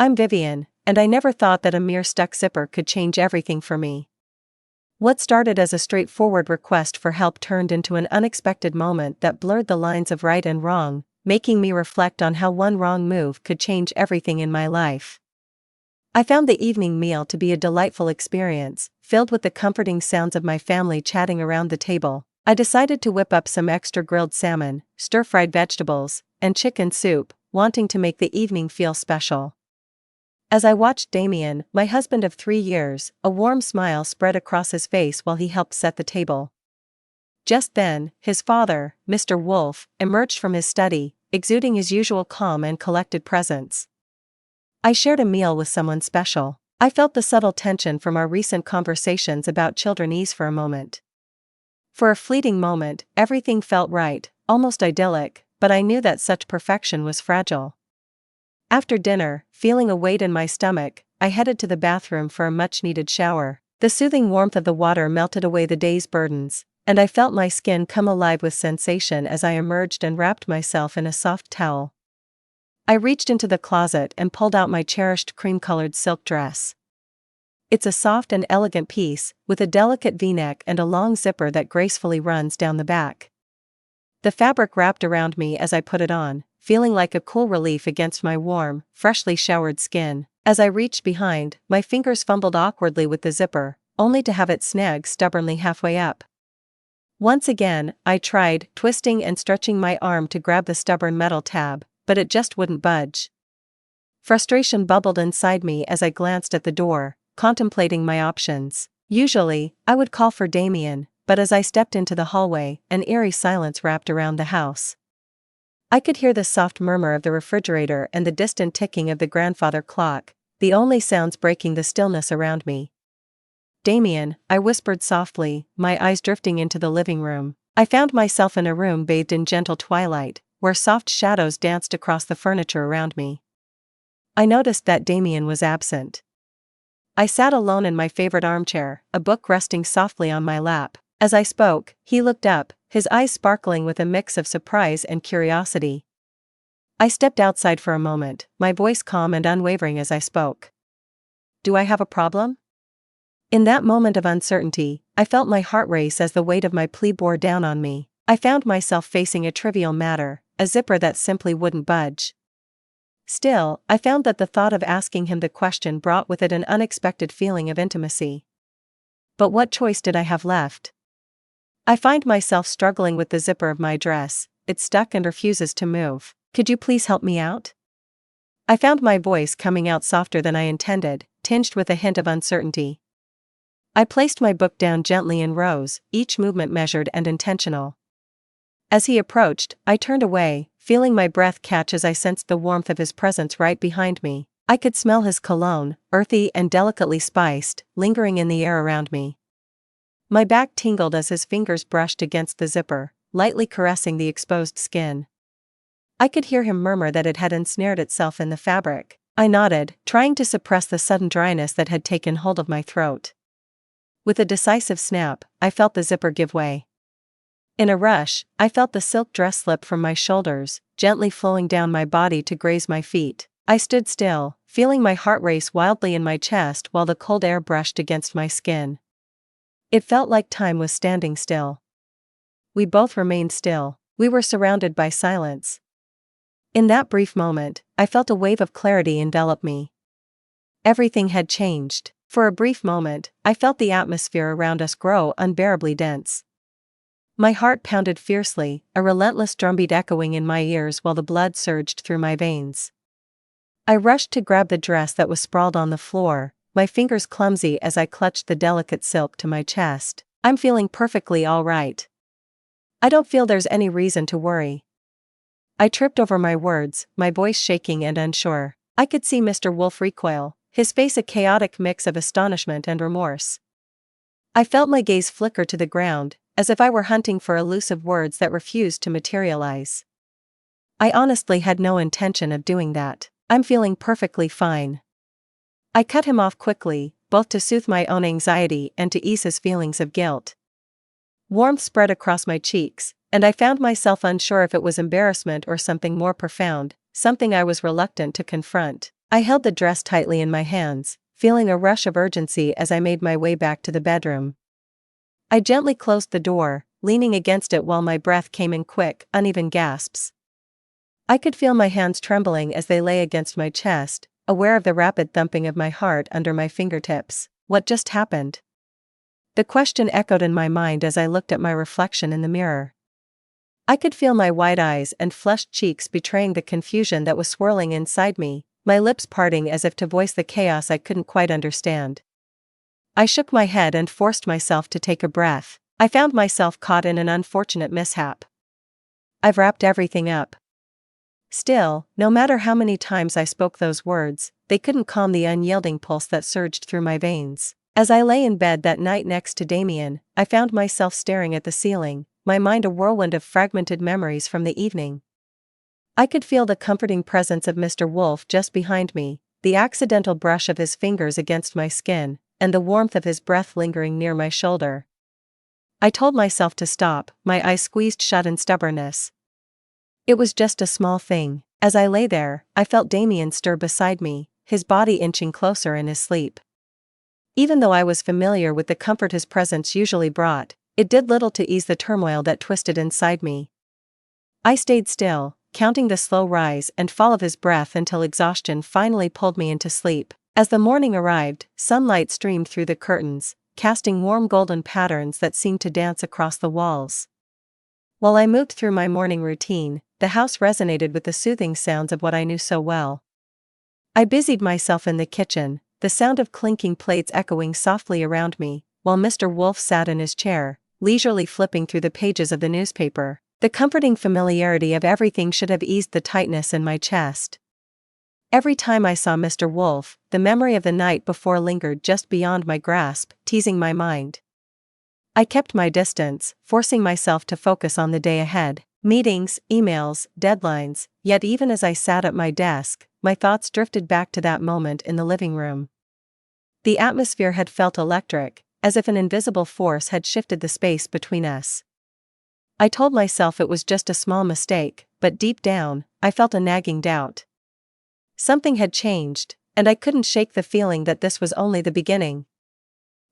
I'm Vivian, and I never thought that a mere stuck zipper could change everything for me. What started as a straightforward request for help turned into an unexpected moment that blurred the lines of right and wrong, making me reflect on how one wrong move could change everything in my life. I found the evening meal to be a delightful experience, filled with the comforting sounds of my family chatting around the table. I decided to whip up some extra grilled salmon, stir-fried vegetables, and chicken soup, wanting to make the evening feel special. As I watched Damien, my husband of 3 years, a warm smile spread across his face while he helped set the table. Just then, his father, Mr. Wolf, emerged from his study, exuding his usual calm and collected presence. I shared a meal with someone special. I felt the subtle tension from our recent conversations about children ease for a moment. For a fleeting moment, everything felt right, almost idyllic, but I knew that such perfection was fragile. After dinner, feeling a weight in my stomach, I headed to the bathroom for a much-needed shower. The soothing warmth of the water melted away the day's burdens, and I felt my skin come alive with sensation as I emerged and wrapped myself in a soft towel. I reached into the closet and pulled out my cherished cream-colored silk dress. It's a soft and elegant piece, with a delicate V-neck and a long zipper that gracefully runs down the back. The fabric wrapped around me as I put it on, feeling like a cool relief against my warm, freshly showered skin. As I reached behind, my fingers fumbled awkwardly with the zipper, only to have it snag stubbornly halfway up. Once again, I tried, twisting and stretching my arm to grab the stubborn metal tab, but it just wouldn't budge. Frustration bubbled inside me as I glanced at the door, contemplating my options. Usually, I would call for Damien, but as I stepped into the hallway, an eerie silence wrapped around the house. I could hear the soft murmur of the refrigerator and the distant ticking of the grandfather clock, the only sounds breaking the stillness around me. "Damien," I whispered softly, my eyes drifting into the living room. I found myself in a room bathed in gentle twilight, where soft shadows danced across the furniture around me. I noticed that Damien was absent. I sat alone in my favorite armchair, a book resting softly on my lap. As I spoke, he looked up, his eyes sparkling with a mix of surprise and curiosity. I stepped outside for a moment, my voice calm and unwavering as I spoke. "Do I have a problem?" In that moment of uncertainty, I felt my heart race as the weight of my plea bore down on me. I found myself facing a trivial matter, a zipper that simply wouldn't budge. Still, I found that the thought of asking him the question brought with it an unexpected feeling of intimacy. But what choice did I have left? I find myself struggling with the zipper of my dress, it's stuck and refuses to move. "Could you please help me out?" I found my voice coming out softer than I intended, tinged with a hint of uncertainty. I placed my book down gently and rose, each movement measured and intentional. As he approached, I turned away, feeling my breath catch as I sensed the warmth of his presence right behind me. I could smell his cologne, earthy and delicately spiced, lingering in the air around me. My back tingled as his fingers brushed against the zipper, lightly caressing the exposed skin. I could hear him murmur that it had ensnared itself in the fabric. I nodded, trying to suppress the sudden dryness that had taken hold of my throat. With a decisive snap, I felt the zipper give way. In a rush, I felt the silk dress slip from my shoulders, gently flowing down my body to graze my feet. I stood still, feeling my heart race wildly in my chest while the cold air brushed against my skin. It felt like time was standing still. We both remained still. We were surrounded by silence. In that brief moment, I felt a wave of clarity envelop me. Everything had changed. For a brief moment, I felt the atmosphere around us grow unbearably dense. My heart pounded fiercely, a relentless drumbeat echoing in my ears while the blood surged through my veins. I rushed to grab the dress that was sprawled on the floor, my fingers clumsy as I clutched the delicate silk to my chest. "I'm feeling perfectly all right. I don't feel there's any reason to worry." I tripped over my words, my voice shaking and unsure. I could see Mr. Wolf recoil, his face a chaotic mix of astonishment and remorse. I felt my gaze flicker to the ground, as if I were hunting for elusive words that refused to materialize. I honestly had no intention of doing that. "I'm feeling perfectly fine." I cut him off quickly, both to soothe my own anxiety and to ease his feelings of guilt. Warmth spread across my cheeks, and I found myself unsure if it was embarrassment or something more profound, something I was reluctant to confront. I held the dress tightly in my hands, feeling a rush of urgency as I made my way back to the bedroom. I gently closed the door, leaning against it while my breath came in quick, uneven gasps. I could feel my hands trembling as they lay against my chest, aware of the rapid thumping of my heart under my fingertips. What just happened? The question echoed in my mind as I looked at my reflection in the mirror. I could feel my wide eyes and flushed cheeks betraying the confusion that was swirling inside me, my lips parting as if to voice the chaos I couldn't quite understand. I shook my head and forced myself to take a breath. I found myself caught in an unfortunate mishap. I've wrapped everything up. Still, no matter how many times I spoke those words, they couldn't calm the unyielding pulse that surged through my veins. As I lay in bed that night next to Damien, I found myself staring at the ceiling, my mind a whirlwind of fragmented memories from the evening. I could feel the comforting presence of Mr. Wolf just behind me, the accidental brush of his fingers against my skin, and the warmth of his breath lingering near my shoulder. I told myself to stop, my eyes squeezed shut in stubbornness. It was just a small thing. As I lay there, I felt Damien stir beside me, his body inching closer in his sleep. Even though I was familiar with the comfort his presence usually brought, it did little to ease the turmoil that twisted inside me. I stayed still, counting the slow rise and fall of his breath until exhaustion finally pulled me into sleep. As the morning arrived, sunlight streamed through the curtains, casting warm golden patterns that seemed to dance across the walls. While I moved through my morning routine, the house resonated with the soothing sounds of what I knew so well. I busied myself in the kitchen, the sound of clinking plates echoing softly around me, while Mr. Wolf sat in his chair, leisurely flipping through the pages of the newspaper. The comforting familiarity of everything should have eased the tightness in my chest. Every time I saw Mr. Wolf, the memory of the night before lingered just beyond my grasp, teasing my mind. I kept my distance, forcing myself to focus on the day ahead. Meetings, emails, deadlines, yet even as I sat at my desk, my thoughts drifted back to that moment in the living room. The atmosphere had felt electric, as if an invisible force had shifted the space between us. I told myself it was just a small mistake, but deep down, I felt a nagging doubt. Something had changed, and I couldn't shake the feeling that this was only the beginning.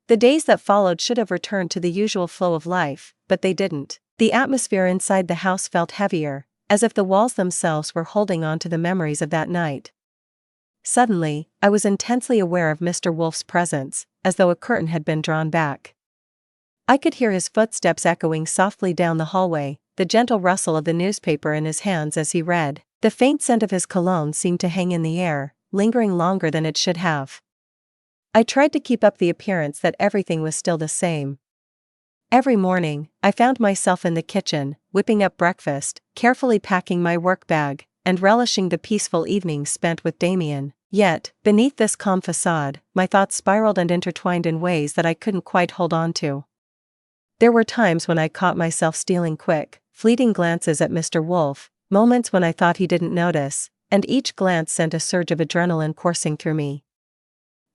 The days that followed should have returned to the usual flow of life, but they didn't. The atmosphere inside the house felt heavier, as if the walls themselves were holding on to the memories of that night. Suddenly, I was intensely aware of Mr. Wolf's presence, as though a curtain had been drawn back. I could hear his footsteps echoing softly down the hallway, the gentle rustle of the newspaper in his hands as he read. The faint scent of his cologne seemed to hang in the air, lingering longer than it should have. I tried to keep up the appearance that everything was still the same. Every morning, I found myself in the kitchen, whipping up breakfast, carefully packing my work bag, and relishing the peaceful evenings spent with Damien. Yet, beneath this calm facade, my thoughts spiraled and intertwined in ways that I couldn't quite hold on to. There were times when I caught myself stealing quick, fleeting glances at Mr. Wolf, moments when I thought he didn't notice, and each glance sent a surge of adrenaline coursing through me.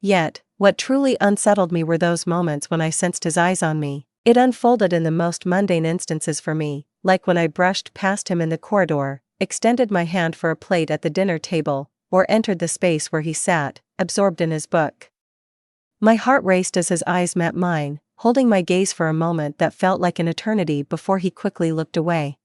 Yet, what truly unsettled me were those moments when I sensed his eyes on me. It unfolded in the most mundane instances for me, like when I brushed past him in the corridor, extended my hand for a plate at the dinner table, or entered the space where he sat, absorbed in his book. My heart raced as his eyes met mine, holding my gaze for a moment that felt like an eternity before he quickly looked away.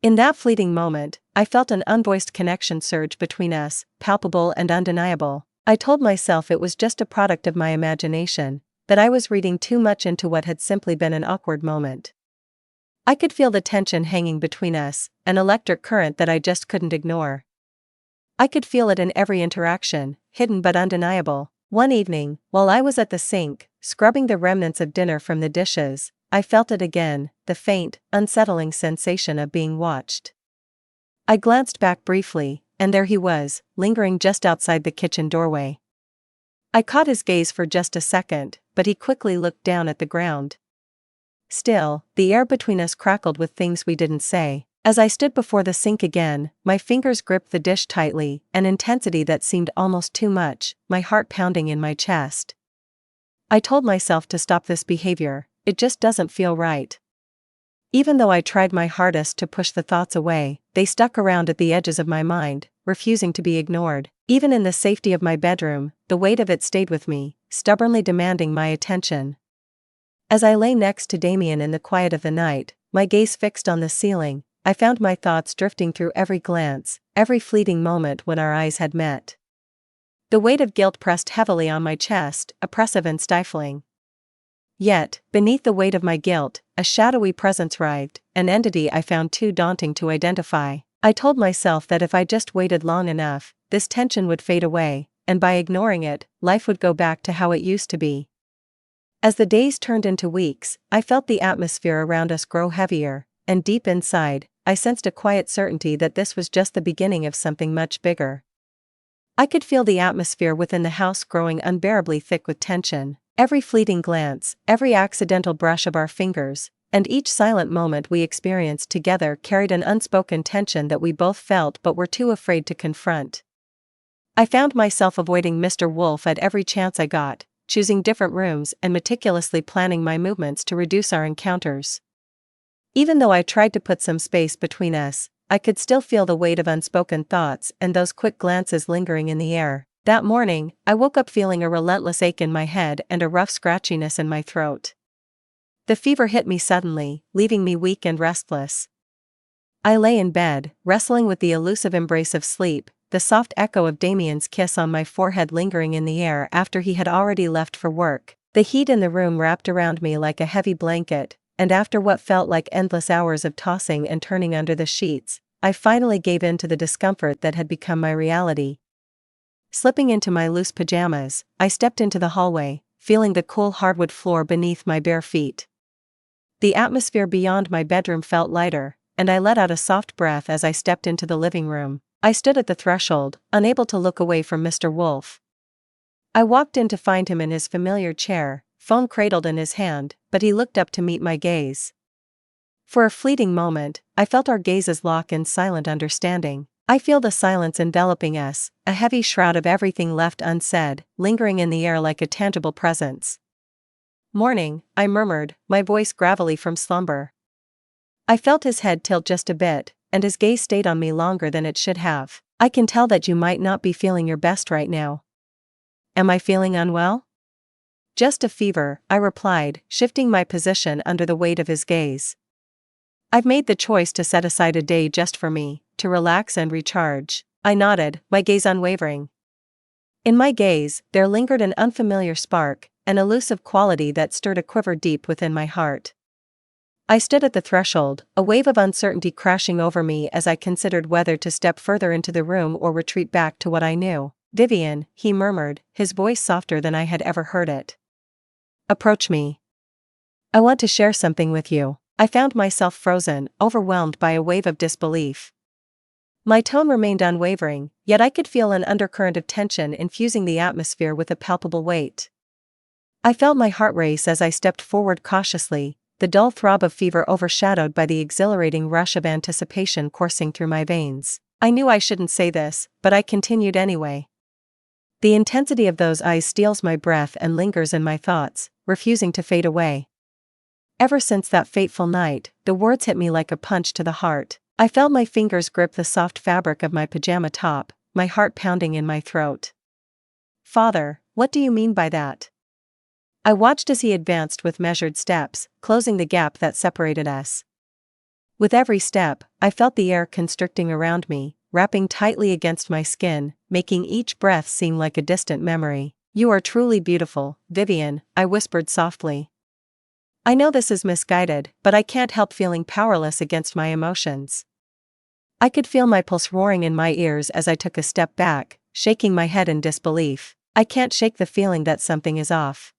In that fleeting moment, I felt an unvoiced connection surge between us, palpable and undeniable. I told myself it was just a product of my imagination, that I was reading too much into what had simply been an awkward moment. I could feel the tension hanging between us, an electric current that I just couldn't ignore. I could feel it in every interaction, hidden but undeniable. One evening, while I was at the sink, scrubbing the remnants of dinner from the dishes, I felt it again, the faint, unsettling sensation of being watched. I glanced back briefly, and there he was, lingering just outside the kitchen doorway. I caught his gaze for just a second, but he quickly looked down at the ground. Still, the air between us crackled with things we didn't say. As I stood before the sink again, my fingers gripped the dish tightly, an intensity that seemed almost too much, my heart pounding in my chest. I told myself to stop this behavior, it just doesn't feel right. Even though I tried my hardest to push the thoughts away, they stuck around at the edges of my mind, refusing to be ignored. Even in the safety of my bedroom, the weight of it stayed with me, stubbornly demanding my attention. As I lay next to Damien in the quiet of the night, my gaze fixed on the ceiling, I found my thoughts drifting through every glance, every fleeting moment when our eyes had met. The weight of guilt pressed heavily on my chest, oppressive and stifling. Yet, beneath the weight of my guilt, a shadowy presence writhed, an entity I found too daunting to identify. I told myself that if I just waited long enough, this tension would fade away, and by ignoring it, life would go back to how it used to be. As the days turned into weeks, I felt the atmosphere around us grow heavier, and deep inside, I sensed a quiet certainty that this was just the beginning of something much bigger. I could feel the atmosphere within the house growing unbearably thick with tension. Every fleeting glance, every accidental brush of our fingers, and each silent moment we experienced together carried an unspoken tension that we both felt but were too afraid to confront. I found myself avoiding Mr. Wolf at every chance I got, choosing different rooms and meticulously planning my movements to reduce our encounters. Even though I tried to put some space between us, I could still feel the weight of unspoken thoughts and those quick glances lingering in the air. That morning, I woke up feeling a relentless ache in my head and a rough scratchiness in my throat. The fever hit me suddenly, leaving me weak and restless. I lay in bed, wrestling with the elusive embrace of sleep, the soft echo of Damien's kiss on my forehead lingering in the air after he had already left for work. The heat in the room wrapped around me like a heavy blanket, and after what felt like endless hours of tossing and turning under the sheets, I finally gave in to the discomfort that had become my reality. Slipping into my loose pajamas, I stepped into the hallway, feeling the cool hardwood floor beneath my bare feet. The atmosphere beyond my bedroom felt lighter, and I let out a soft breath as I stepped into the living room. I stood at the threshold, unable to look away from Mr. Wolf. I walked in to find him in his familiar chair, phone cradled in his hand, but he looked up to meet my gaze. For a fleeting moment, I felt our gazes lock in silent understanding. I feel the silence enveloping us, a heavy shroud of everything left unsaid, lingering in the air like a tangible presence. "Morning," I murmured, my voice gravelly from slumber. I felt his head tilt just a bit, and his gaze stayed on me longer than it should have. "I can tell that you might not be feeling your best right now." "Am I feeling unwell?" "Just a fever," I replied, shifting my position under the weight of his gaze. "I've made the choice to set aside a day just for me, to relax and recharge." I nodded, my gaze unwavering. In my gaze, there lingered an unfamiliar spark, an elusive quality that stirred a quiver deep within my heart. I stood at the threshold, a wave of uncertainty crashing over me as I considered whether to step further into the room or retreat back to what I knew. "Vivian," he murmured, his voice softer than I had ever heard it. "Approach me. I want to share something with you." I found myself frozen, overwhelmed by a wave of disbelief. My tone remained unwavering, yet I could feel an undercurrent of tension infusing the atmosphere with a palpable weight. I felt my heart race as I stepped forward cautiously, the dull throb of fever overshadowed by the exhilarating rush of anticipation coursing through my veins. I knew I shouldn't say this, but I continued anyway. The intensity of those eyes steals my breath and lingers in my thoughts, refusing to fade away. Ever since that fateful night, the words hit me like a punch to the heart. I felt my fingers grip the soft fabric of my pajama top, my heart pounding in my throat. "Father, what do you mean by that?" I watched as he advanced with measured steps, closing the gap that separated us. With every step, I felt the air constricting around me, wrapping tightly against my skin, making each breath seem like a distant memory. "You are truly beautiful, Vivian," I whispered softly. I know this is misguided, but I can't help feeling powerless against my emotions. I could feel my pulse roaring in my ears as I took a step back, shaking my head in disbelief. "I can't shake the feeling that something is off."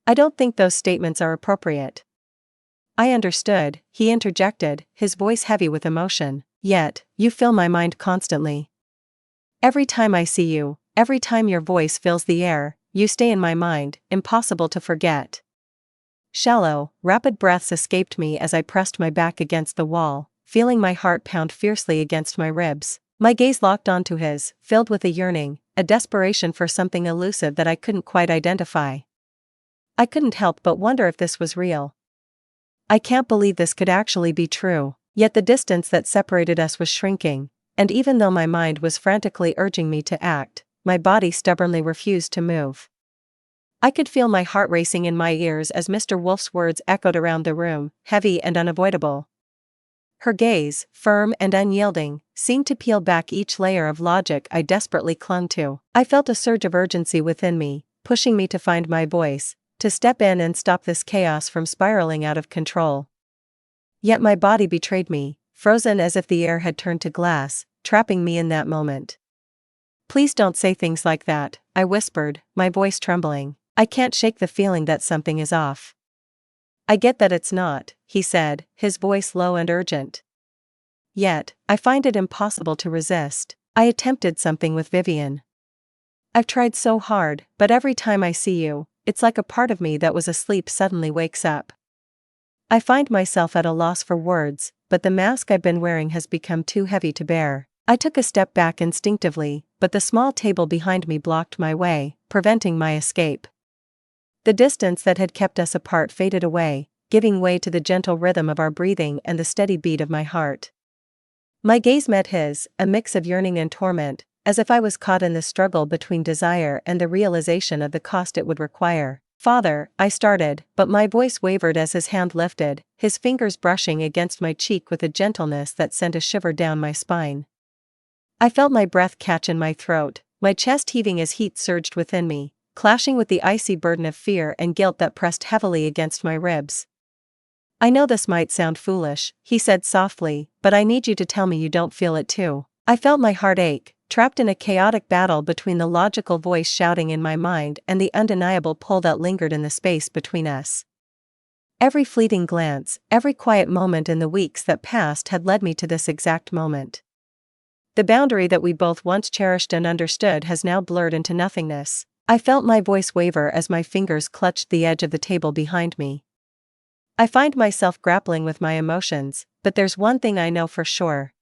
"I don't think those statements are appropriate." "I understood," he interjected, his voice heavy with emotion. "Yet, you fill my mind constantly. Every time I see you, every time your voice fills the air, you stay in my mind, impossible to forget." Shallow, rapid breaths escaped me as I pressed my back against the wall, feeling my heart pound fiercely against my ribs. My gaze locked onto his, filled with a yearning, a desperation for something elusive that I couldn't quite identify. I couldn't help but wonder if this was real. I can't believe this could actually be true. Yet the distance that separated us was shrinking, And even though my mind was frantically urging me to act, my body stubbornly refused to move. I could feel my heart racing in my ears as Mr. Wolf's words echoed around the room, heavy and unavoidable. Her gaze, firm and unyielding, seemed to peel back each layer of logic I desperately clung to. I felt a surge of urgency within me, pushing me to find my voice, to step in and stop this chaos from spiraling out of control. Yet my body betrayed me, frozen as if the air had turned to glass, trapping me in that moment. "Please don't say things like that," I whispered, my voice trembling. "I can't shake the feeling that something is off." "I get that it's not," he said, his voice low and urgent. "Yet, I find it impossible to resist. I attempted something with Vivian. I've tried so hard, but every time I see you, it's like a part of me that was asleep suddenly wakes up. I find myself at a loss for words, but the mask I've been wearing has become too heavy to bear." I took a step back instinctively, but the small table behind me blocked my way, preventing my escape. The distance that had kept us apart faded away, giving way to the gentle rhythm of our breathing and the steady beat of my heart. My gaze met his, a mix of yearning and torment, as if I was caught in the struggle between desire and the realization of the cost it would require. "Father," I started, but my voice wavered as his hand lifted, his fingers brushing against my cheek with a gentleness that sent a shiver down my spine. I felt my breath catch in my throat, my chest heaving as heat surged within me, clashing with the icy burden of fear and guilt that pressed heavily against my ribs. "I know this might sound foolish," he said softly, "but I need you to tell me you don't feel it too." I felt my heart ache, trapped in a chaotic battle between the logical voice shouting in my mind and the undeniable pull that lingered in the space between us. Every fleeting glance, every quiet moment in the weeks that passed had led me to this exact moment. The boundary that we both once cherished and understood has now blurred into nothingness. I felt my voice waver as my fingers clutched the edge of the table behind me. I find myself grappling with my emotions, but there's one thing I know for sure.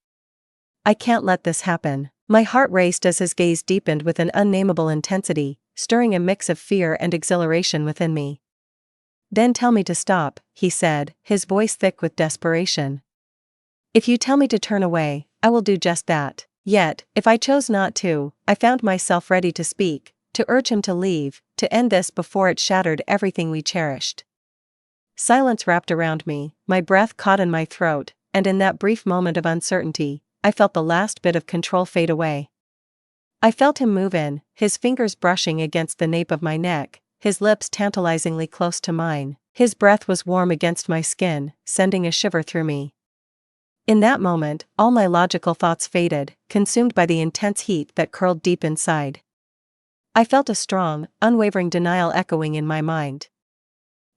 I can't let this happen. My heart raced as his gaze deepened with an unnameable intensity, stirring a mix of fear and exhilaration within me. "Then tell me to stop," he said, his voice thick with desperation. "If you tell me to turn away, I will do just that." Yet, if I chose not to, I found myself ready to speak, to urge him to leave, to end this before it shattered everything we cherished. Silence wrapped around me, my breath caught in my throat, and in that brief moment of uncertainty, I felt the last bit of control fade away. I felt him move in, his fingers brushing against the nape of my neck, his lips tantalizingly close to mine. His breath was warm against my skin, sending a shiver through me. In that moment, all my logical thoughts faded, consumed by the intense heat that curled deep inside. I felt a strong, unwavering denial echoing in my mind.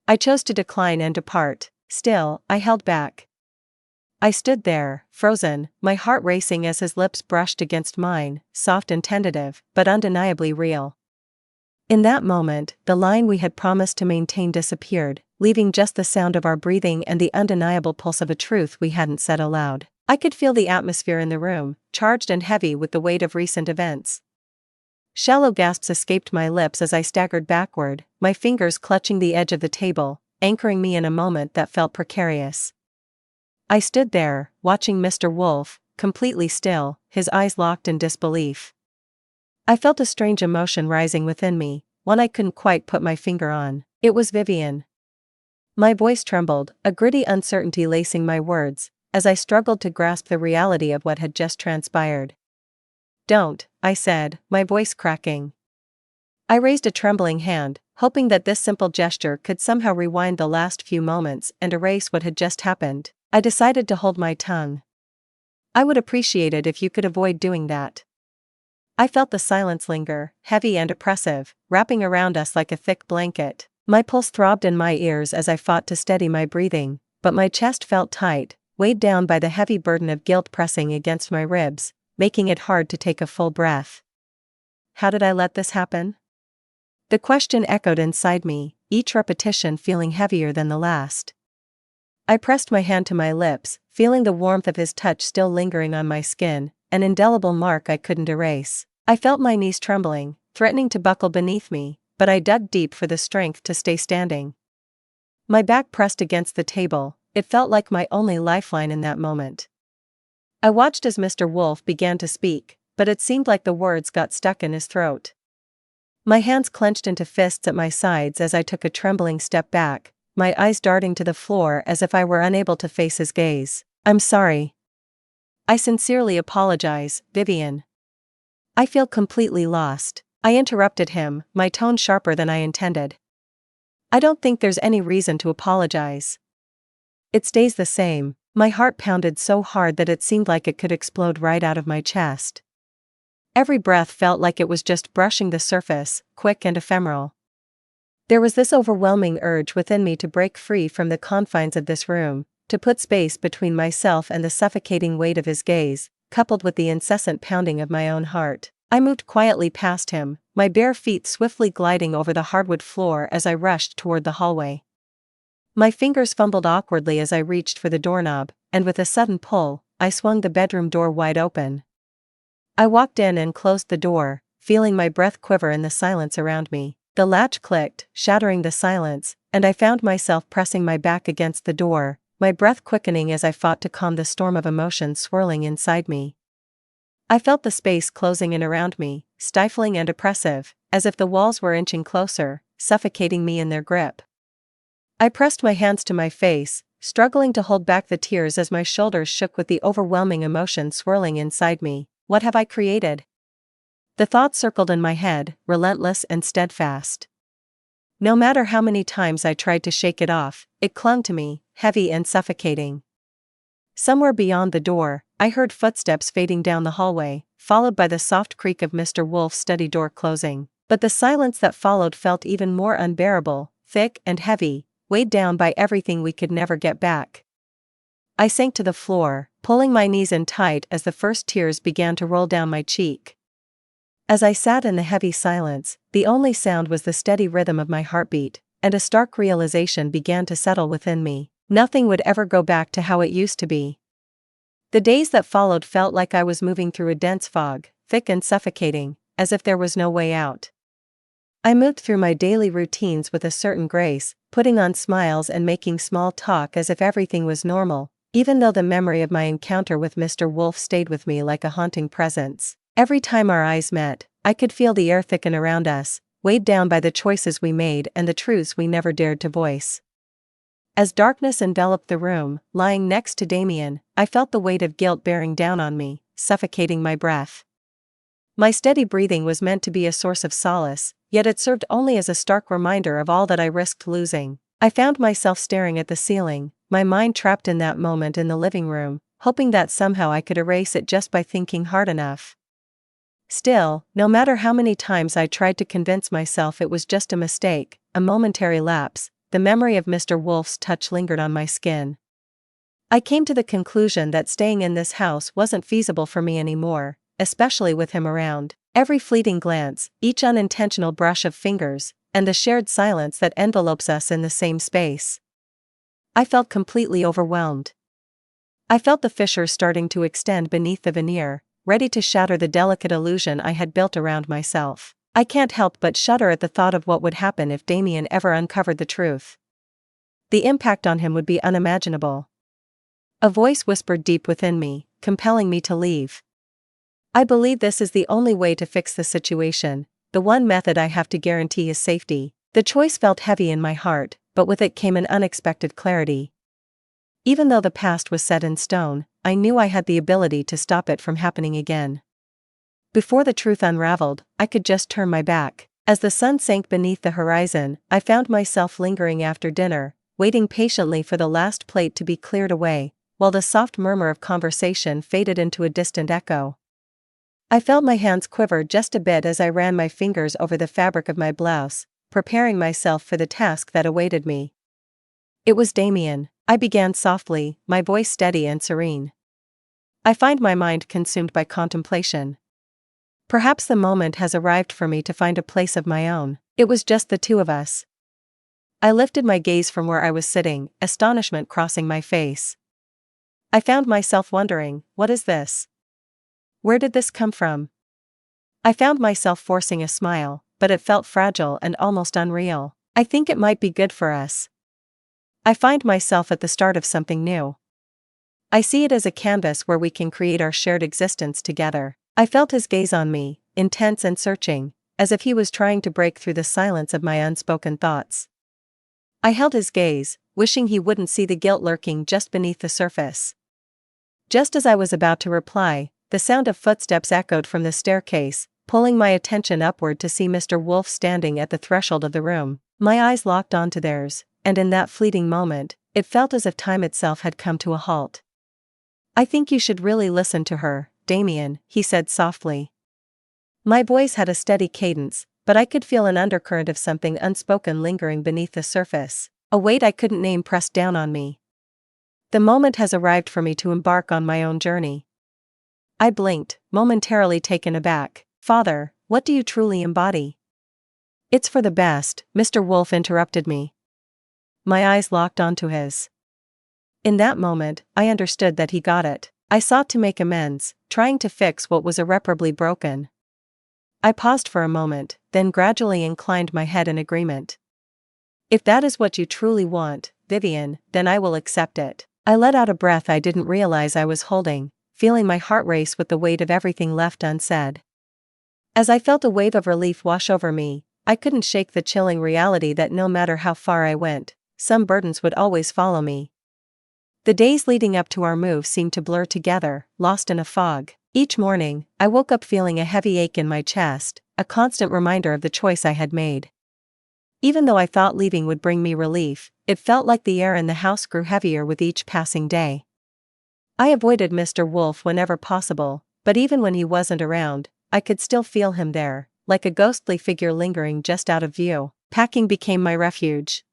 I chose to decline and depart. Still, I held back. I stood there, frozen, my heart racing as his lips brushed against mine, soft and tentative, but undeniably real. In that moment, the line we had promised to maintain disappeared, leaving just the sound of our breathing and the undeniable pulse of a truth we hadn't said aloud. I could feel the atmosphere in the room, charged and heavy with the weight of recent events. Shallow gasps escaped my lips as I staggered backward, my fingers clutching the edge of the table, anchoring me in a moment that felt precarious. I stood there, watching Mr. Wolf, completely still, his eyes locked in disbelief. I felt a strange emotion rising within me, one I couldn't quite put my finger on. It was Vivian. My voice trembled, a gritty uncertainty lacing my words, as I struggled to grasp the reality of what had just transpired. "Don't," I said, my voice cracking. I raised a trembling hand, hoping that this simple gesture could somehow rewind the last few moments and erase what had just happened. I decided to hold my tongue. "I would appreciate it if you could avoid doing that." I felt the silence linger, heavy and oppressive, wrapping around us like a thick blanket. My pulse throbbed in my ears as I fought to steady my breathing, but my chest felt tight, weighed down by the heavy burden of guilt pressing against my ribs, making it hard to take a full breath. How did I let this happen? The question echoed inside me, each repetition feeling heavier than the last. I pressed my hand to my lips, feeling the warmth of his touch still lingering on my skin, an indelible mark I couldn't erase. I felt my knees trembling, threatening to buckle beneath me, but I dug deep for the strength to stay standing. My back pressed against the table, it felt like my only lifeline in that moment. I watched as Mr. Wolf began to speak, but it seemed like the words got stuck in his throat. My hands clenched into fists at my sides as I took a trembling step back, my eyes darting to the floor as if I were unable to face his gaze. "I'm sorry. I sincerely apologize, Vivian. I feel completely lost," I interrupted him, my tone sharper than I intended. "I don't think there's any reason to apologize. It stays the same." My heart pounded so hard that it seemed like it could explode right out of my chest. Every breath felt like it was just brushing the surface, quick and ephemeral. There was this overwhelming urge within me to break free from the confines of this room, to put space between myself and the suffocating weight of his gaze, coupled with the incessant pounding of my own heart. I moved quietly past him, my bare feet swiftly gliding over the hardwood floor as I rushed toward the hallway. My fingers fumbled awkwardly as I reached for the doorknob, and with a sudden pull, I swung the bedroom door wide open. I walked in and closed the door, feeling my breath quiver in the silence around me. The latch clicked, shattering the silence, and I found myself pressing my back against the door, my breath quickening as I fought to calm the storm of emotions swirling inside me. I felt the space closing in around me, stifling and oppressive, as if the walls were inching closer, suffocating me in their grip. I pressed my hands to my face, struggling to hold back the tears as my shoulders shook with the overwhelming emotion swirling inside me. What have I created? The thought circled in my head, relentless and steadfast. No matter how many times I tried to shake it off, it clung to me, heavy and suffocating. Somewhere beyond the door, I heard footsteps fading down the hallway, followed by the soft creak of Mr. Wolf's steady door closing. But the silence that followed felt even more unbearable, thick and heavy, weighed down by everything we could never get back. I sank to the floor, pulling my knees in tight as the first tears began to roll down my cheek. As I sat in the heavy silence, the only sound was the steady rhythm of my heartbeat, and a stark realization began to settle within me. Nothing would ever go back to how it used to be. The days that followed felt like I was moving through a dense fog, thick and suffocating, as if there was no way out. I moved through my daily routines with a certain grace, putting on smiles and making small talk as if everything was normal, even though the memory of my encounter with Mr. Wolf stayed with me like a haunting presence. Every time our eyes met, I could feel the air thicken around us, weighed down by the choices we made and the truths we never dared to voice. As darkness enveloped the room, lying next to Damien, I felt the weight of guilt bearing down on me, suffocating my breath. My steady breathing was meant to be a source of solace, yet it served only as a stark reminder of all that I risked losing. I found myself staring at the ceiling, my mind trapped in that moment in the living room, hoping that somehow I could erase it just by thinking hard enough. Still, no matter how many times I tried to convince myself it was just a mistake, a momentary lapse, the memory of Mr. Wolf's touch lingered on my skin. I came to the conclusion that staying in this house wasn't feasible for me anymore, especially with him around. Every fleeting glance, each unintentional brush of fingers, and the shared silence that envelopes us in the same space. I felt completely overwhelmed. I felt the fissure starting to extend beneath the veneer, ready to shatter the delicate illusion I had built around myself. I can't help but shudder at the thought of what would happen if Damien ever uncovered the truth. The impact on him would be unimaginable. A voice whispered deep within me, compelling me to leave. I believe this is the only way to fix the situation, the one method I have to guarantee his safety. The choice felt heavy in my heart, but with it came an unexpected clarity. Even though the past was set in stone, I knew I had the ability to stop it from happening again. Before the truth unraveled, I could just turn my back. As the sun sank beneath the horizon, I found myself lingering after dinner, waiting patiently for the last plate to be cleared away, while the soft murmur of conversation faded into a distant echo. I felt my hands quiver just a bit as I ran my fingers over the fabric of my blouse, preparing myself for the task that awaited me. "It was Damien," I began softly, my voice steady and serene. "I find my mind consumed by contemplation. Perhaps the moment has arrived for me to find a place of my own. It was just the two of us." I lifted my gaze from where I was sitting, astonishment crossing my face. I found myself wondering, what is this? Where did this come from? I found myself forcing a smile, but it felt fragile and almost unreal. "I think it might be good for us. I find myself at the start of something new." I see it as a canvas where we can create our shared existence together. I felt his gaze on me, intense and searching, as if he was trying to break through the silence of my unspoken thoughts. I held his gaze, wishing he wouldn't see the guilt lurking just beneath the surface. Just as I was about to reply, the sound of footsteps echoed from the staircase, pulling my attention upward to see Mr. Wolf standing at the threshold of the room. My eyes locked onto theirs, and in that fleeting moment, it felt as if time itself had come to a halt. "I think you should really listen to her, Damien," he said softly. My voice had a steady cadence, but I could feel an undercurrent of something unspoken lingering beneath the surface, a weight I couldn't name pressed down on me. "The moment has arrived for me to embark on my own journey." I blinked, momentarily taken aback. "Father, what do you truly embody?" "It's for the best," Mr. Wolf interrupted me. My eyes locked onto his. In that moment, I understood that he got it. I sought to make amends, trying to fix what was irreparably broken. I paused for a moment, then gradually inclined my head in agreement. "If that is what you truly want, Vivian, then I will accept it." I let out a breath I didn't realize I was holding, feeling my heart race with the weight of everything left unsaid. As I felt a wave of relief wash over me, I couldn't shake the chilling reality that no matter how far I went, some burdens would always follow me. The days leading up to our move seemed to blur together, lost in a fog. Each morning, I woke up feeling a heavy ache in my chest, a constant reminder of the choice I had made. Even though I thought leaving would bring me relief, it felt like the air in the house grew heavier with each passing day. I avoided Mr. Wolf whenever possible, but even when he wasn't around, I could still feel him there, like a ghostly figure lingering just out of view. Packing became my refuge.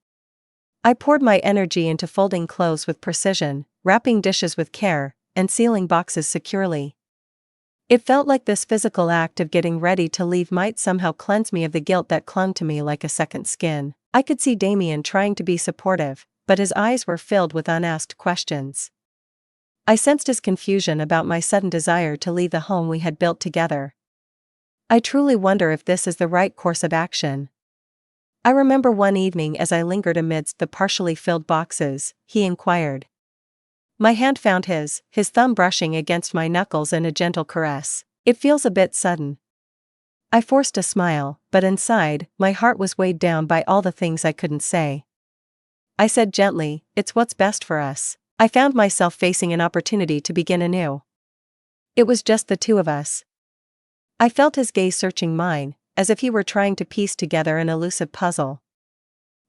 I poured my energy into folding clothes with precision, wrapping dishes with care, and sealing boxes securely. It felt like this physical act of getting ready to leave might somehow cleanse me of the guilt that clung to me like a second skin. I could see Damien trying to be supportive, but his eyes were filled with unasked questions. I sensed his confusion about my sudden desire to leave the home we had built together. "I truly wonder if this is the right course of action." I remember one evening as I lingered amidst the partially filled boxes, he inquired. My hand found his thumb brushing against my knuckles in a gentle caress. "It feels a bit sudden." I forced a smile, but inside, my heart was weighed down by all the things I couldn't say. I said gently, "It's what's best for us." I found myself facing an opportunity to begin anew. It was just the two of us. I felt his gaze searching mine, as if he were trying to piece together an elusive puzzle.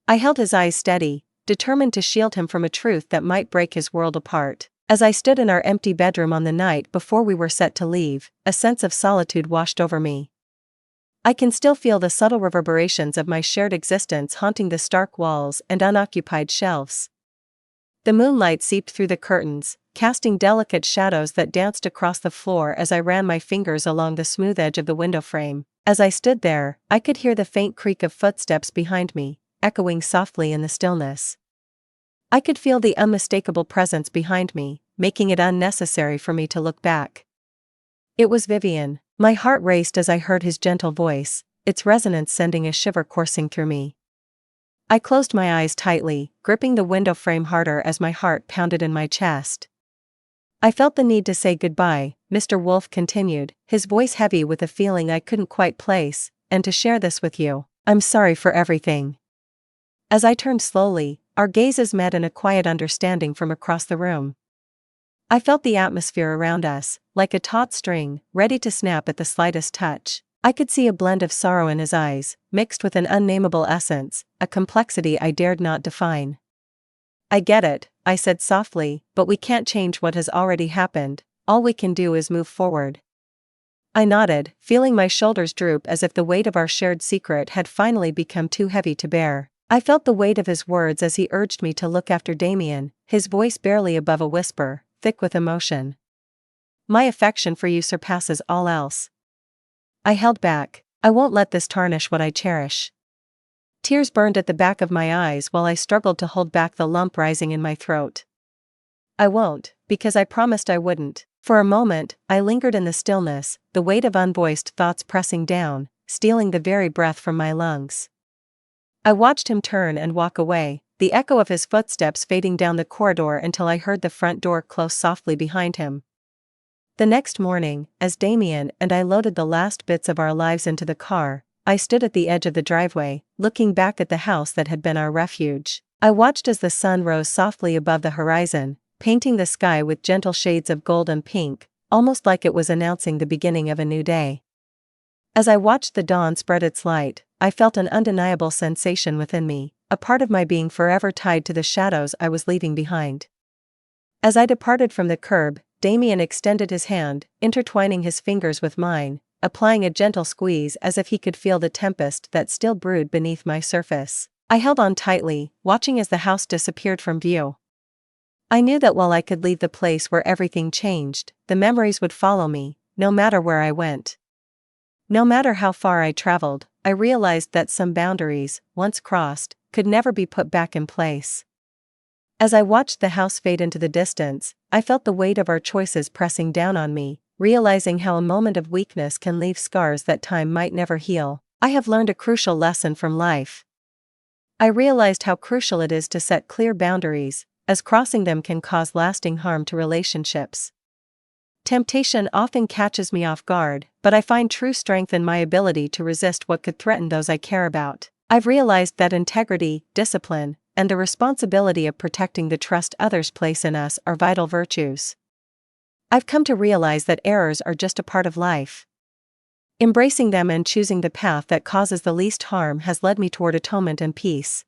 I held his eyes steady, determined to shield him from a truth that might break his world apart. As I stood in our empty bedroom on the night before we were set to leave, a sense of solitude washed over me. I can still feel the subtle reverberations of my shared existence haunting the stark walls and unoccupied shelves. The moonlight seeped through the curtains, casting delicate shadows that danced across the floor as I ran my fingers along the smooth edge of the window frame. As I stood there, I could hear the faint creak of footsteps behind me, echoing softly in the stillness. I could feel the unmistakable presence behind me, making it unnecessary for me to look back. It was Vivian. My heart raced as I heard his gentle voice, its resonance sending a shiver coursing through me. I closed my eyes tightly, gripping the window frame harder as my heart pounded in my chest. "I felt the need to say goodbye," Mr. Wolf continued, his voice heavy with a feeling I couldn't quite place, "and to share this with you. I'm sorry for everything." As I turned slowly, our gazes met in a quiet understanding from across the room. I felt the atmosphere around us, like a taut string, ready to snap at the slightest touch. I could see a blend of sorrow in his eyes, mixed with an unnameable essence, a complexity I dared not define. "I get it," I said softly, "but we can't change what has already happened. All we can do is move forward." I nodded, feeling my shoulders droop as if the weight of our shared secret had finally become too heavy to bear. I felt the weight of his words as he urged me to look after Damien, his voice barely above a whisper, thick with emotion. "My affection for you surpasses all else." I held back. "I won't let this tarnish what I cherish." Tears burned at the back of my eyes while I struggled to hold back the lump rising in my throat. "I won't, because I promised I wouldn't." For a moment, I lingered in the stillness, the weight of unvoiced thoughts pressing down, stealing the very breath from my lungs. I watched him turn and walk away, the echo of his footsteps fading down the corridor until I heard the front door close softly behind him. The next morning, as Damien and I loaded the last bits of our lives into the car, I stood at the edge of the driveway, looking back at the house that had been our refuge. I watched as the sun rose softly above the horizon, painting the sky with gentle shades of gold and pink, almost like it was announcing the beginning of a new day. As I watched the dawn spread its light, I felt an undeniable sensation within me, a part of my being forever tied to the shadows I was leaving behind. As I departed from the curb, Damien extended his hand, intertwining his fingers with mine, applying a gentle squeeze as if he could feel the tempest that still brewed beneath my surface. I held on tightly, watching as the house disappeared from view. I knew that while I could leave the place where everything changed, the memories would follow me, no matter where I went. No matter how far I traveled, I realized that some boundaries, once crossed, could never be put back in place. As I watched the house fade into the distance, I felt the weight of our choices pressing down on me, realizing how a moment of weakness can leave scars that time might never heal. I have learned a crucial lesson from life. I realized how crucial it is to set clear boundaries, as crossing them can cause lasting harm to relationships. Temptation often catches me off guard, but I find true strength in my ability to resist what could threaten those I care about. I've realized that integrity, discipline, and the responsibility of protecting the trust others place in us are vital virtues. I've come to realize that errors are just a part of life. Embracing them and choosing the path that causes the least harm has led me toward atonement and peace.